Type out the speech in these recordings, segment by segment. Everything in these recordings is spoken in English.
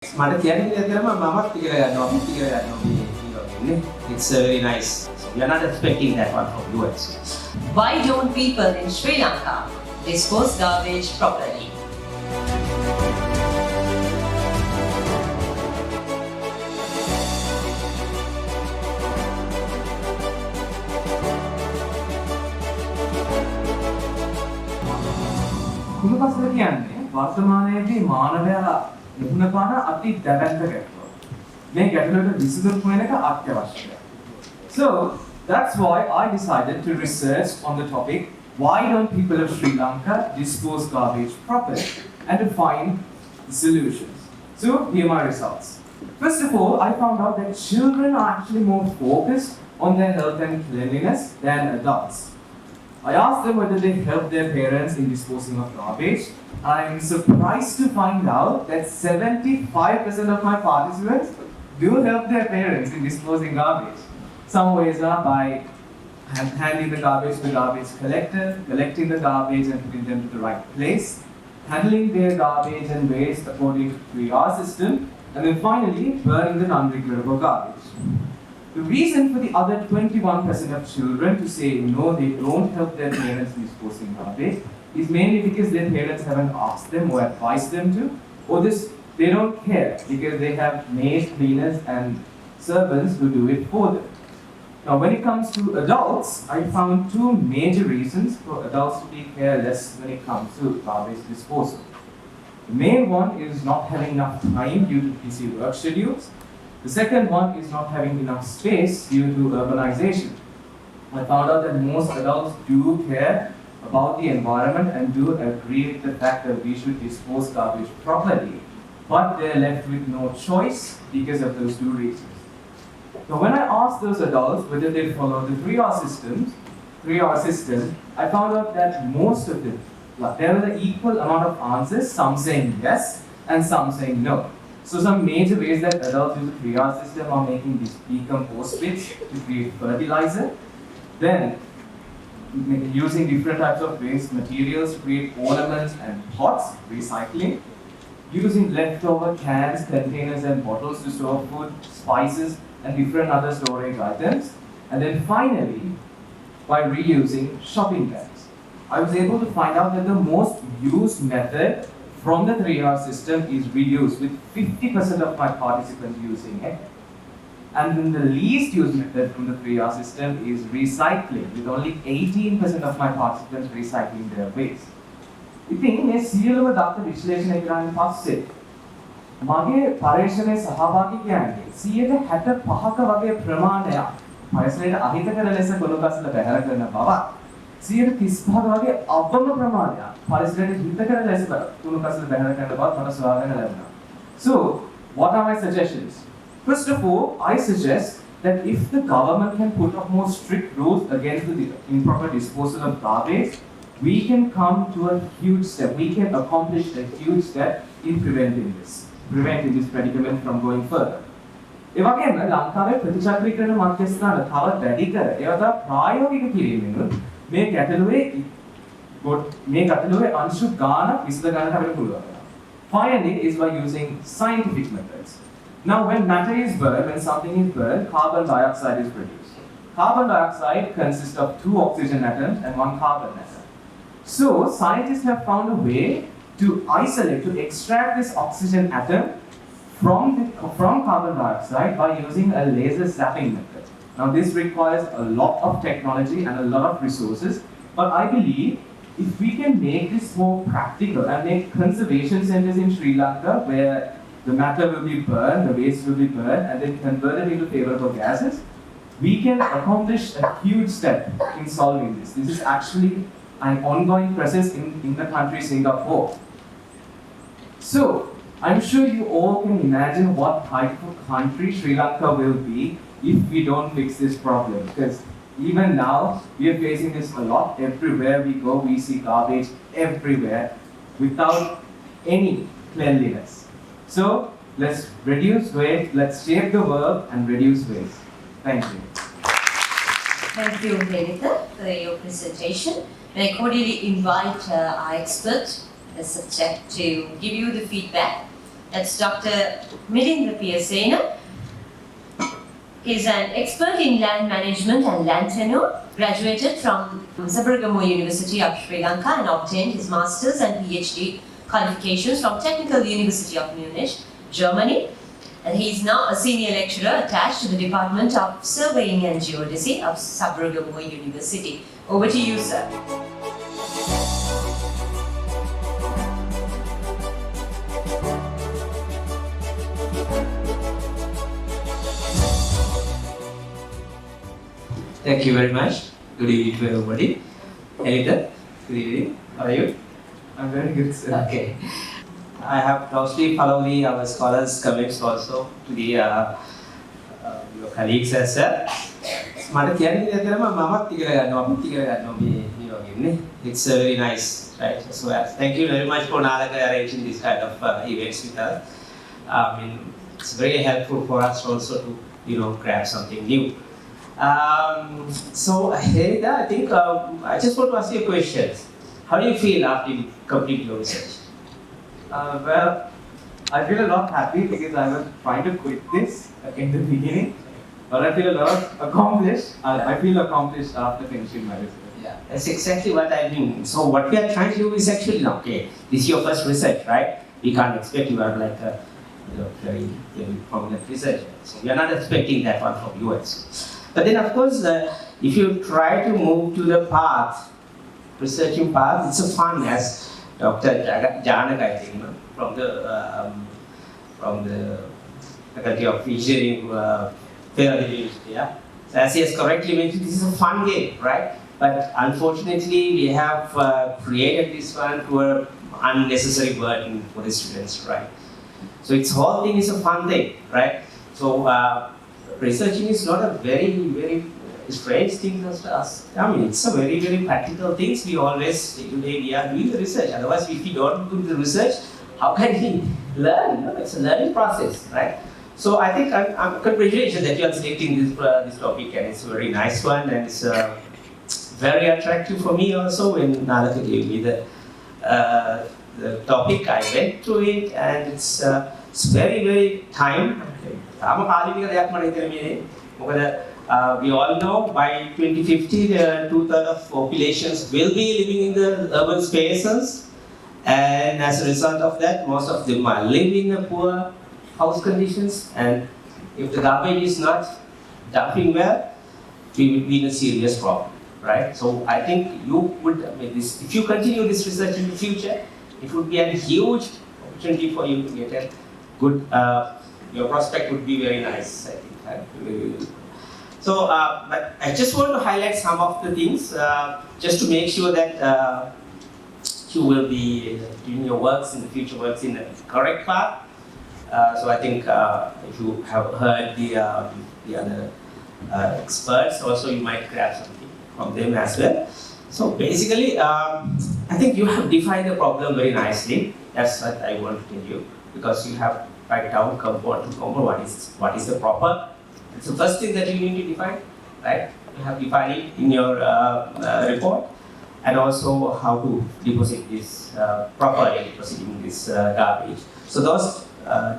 It's very nice. So we are not expecting that one from you actually. Why don't people in Sri Lanka dispose garbage properly? කුණුපසල කියන්නේ වර්තමානයේදී මානවයා මුහුණ පාන අති දැවැන්ත ගැටලුවක්. මේ ගැටලුවට විසඳුම් හොයන එක අත්‍යවශ්‍යයි. So that's why I decided to research on the topic why don't people of Sri Lanka dispose garbage properly and to find solutions. So here are my results. First of all, I found out that children are actually more focused on their health and cleanliness than adults. I asked them whether they help their parents in disposing of garbage. I'm surprised to find out that 75% of my participants do help their parents in disposing garbage. Some ways are by handing the garbage to the garbage collector, collecting the garbage and putting them to the right place, handling their garbage and waste according to the 3R system, and then finally burning the non-regrettable garbage. The reason for the other 21% of children to say no, they don't help their parents in disposing garbage is mainly because their parents haven't asked them or advised them to, or they don't care because they have maids, cleaners and servants who do it for them. Now when it comes to adults, I found two major reasons for adults to be careless when it comes to garbage disposal. The main one is not having enough time due to busy work schedules. The second one is not having enough space due to urbanization. I found out that most adults do care about the environment and do agree with the fact that we should dispose garbage properly, but they're left with no choice because of those two reasons. So when I asked those adults whether they follow the 3R system, I found out that most of them, there was an equal amount of answers, some saying yes and some saying no. So some major ways that adults use the 3R system are making this decomposed pitch to create fertilizer, then using different types of waste materials to create ornaments and pots, recycling, using leftover cans, containers and bottles to store food, spices and different other storage items, and then finally by reusing shopping bags. I was able to find out that the most used method from the 3R system is reuse, with 50% of my participants using it. And then the least used method from the 3R system is recycling, with only 18% of my participants recycling their waste. ඉතින් මේ සියලුම දත්ත විශ්ලේෂණය කරන්න පස්සේ මගේ පරීක්ෂණයේ සහභාගී කියන්නේ 65ක වගේ ප්‍රමාණයක් පරිසරයට අහිත කරන ලෙස ගොනුගස්ල බැහැර කරන බවත් 35ක වගේ අවම ප්‍රමාණයක් පරිසරයට හිත කරන ලෙස ගොනුගස්ල බැහැර කරන බවත් මට සොයාගෙන ලැබුණා. So, what are my suggestions? First of all, I suggest that if the government can put up more strict rules against the improper disposal of garbage, we can come to a huge step. We can accomplish a huge step in preventing this predicament from going further. ඒ වගේම ලංකාවේ ප්‍රතිචක්‍රීකරණ මධ්‍යස්ථාන තව වැඩි කර ඒවා ප්‍රායෝගික කිරීමෙනුත් මේ ගැටලුවේ අංශු ගානක් විසඳ ගන්නට අපිට පුළුවන්. Finally is by using scientific methods. Now when matter is burned, when something is burned, carbon dioxide is produced. Carbon dioxide consists of 2 oxygen atoms and 1 carbon atom. So scientists have found a way to isolate, to extract this oxygen atom from carbon dioxide by using a laser zapping method. Now this requires a lot of technology and a lot of resources, but I believe if we can make this more practical and make conservation centers in Sri Lanka where the matter will be burned, the waste will be burned and then converted into favorable gases, we can accomplish a huge step in solving this. This is actually an ongoing process in the country Singapore. So, I'm sure you all can imagine what type of country Sri Lanka will be if we don't fix this problem. Because even now, we are facing this a lot. Everywhere we go, we see garbage everywhere without any cleanliness. So, let's reduce waste, let's shape the world and reduce waste. Thank you. Thank you, Helitha, for your presentation. And I cordially invite our expert, the subject, to give you the feedback That's Dr. Milindra Piyasena. He's an expert in land management and land tenure, graduated from Sabaragamuwa University of Sri Lanka and obtained his master's and PhD qualifications from Technical University of Munich, Germany. And he is now a senior lecturer attached to the Department of Surveying and Geodesy of Sabaragamuwa University. Over to you, sir. Thank you very much. Good evening to everybody. Helitha, good evening. How are you? I'm very good, sir. Okay. I have closely followed our scholars' comments also to the your colleagues as well. මට කියන්නේ ඇත්තටම මමත් ඉගෙන ගන්නවා අපිත් ඉගෙන ගන්නවා මේ වගේනේ. It's very nice, right? So thank you very much for Nalaka arranging this kind of events with us. I mean, it's very helpful for us also to grab something new. So Helitha, I think I just want to ask you a question. How do you feel after you complete your research? Well, I feel a lot happy because I was trying to quit this in the beginning, but I feel a lot accomplished. I feel accomplished after finishing my research. Yeah, that's exactly what I mean. So what we are trying to do is actually, okay, this is your first research, right? We can't expect you are like a very prominent researcher. So we are not expecting that one from you also. But then of course, if you try to move to the path, researching path, it's a fun as Dr. Janak, I think, from the Faculty of Engineering, University, yeah. So as he has correctly mentioned, this is a fun game, right? But unfortunately, we have created this one to an unnecessary burden for the students, right? So its whole thing is a fun thing, right? So researching is not a very, very strange thing to us. I mean, it's a very, very practical things. We always, today we are doing the research. Otherwise, if we don't do the research, how can we learn? It's a learning process, right? So I think I'm congratulations that you are selecting this topic, and it's a very nice one, and it's very attractive for me also. When Nalaka gave me the topic, I went through it, and it's very, very time. We all know by 2050, 2/3 of populations will be living in the urban spaces, and as a result of that, most of them are living in poor house conditions. And if the garbage is not dumping well, we will be in a serious problem, right? So I think you would, if you continue this research in the future, it would be a huge opportunity for you to get a good. Your prospect would be very nice, I think. So, but I just want to highlight some of the things just to make sure that you will be doing your works in the future works in the correct path. So I think if you have heard the other experts, also you might grab something from them as well. So basically, I think you have defined the problem very nicely. That's what I want to tell you, because you have write down compound to compound what is the proper. It's the first thing that you need to define, right? You have defined it in your report, and also how to deposit this properly, depositing this garbage. So those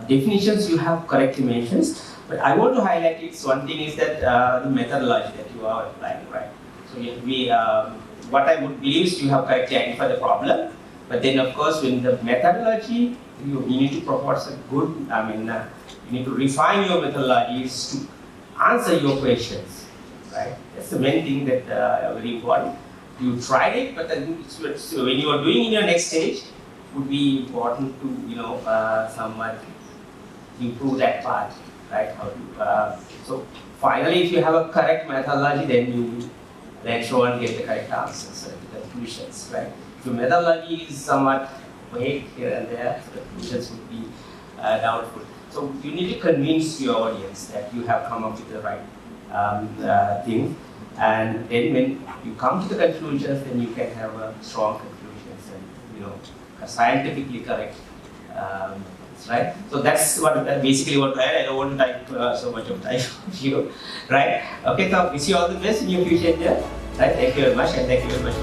definitions you have correctly mentioned, but I want to highlight it. One thing is that the methodology that you are applying, right? So what I would believe is you have correctly identified the problem, but then of course when the methodology, you need to propose a good, you need to refine your methodologies to answer your questions, right? That's the main thing that very important. You tried it, but then when you are doing in your next stage, it would be important to somewhat improve that part, right? How to, so finally, if you have a correct methodology, then you will later on get the correct answers and the conclusions, right? If your methodology is somewhat vague here and there, the conclusions would be doubtful. So you need to convince your audience that you have come up with the right thing, and then when you come to the conclusions, then you can have a strong conclusions and a scientifically correct, right? So that's basically what I don't want to take so much of time of you, right? Okay, so wish you all the best in your future, yeah? Right? Thank you very much, and thank you very much.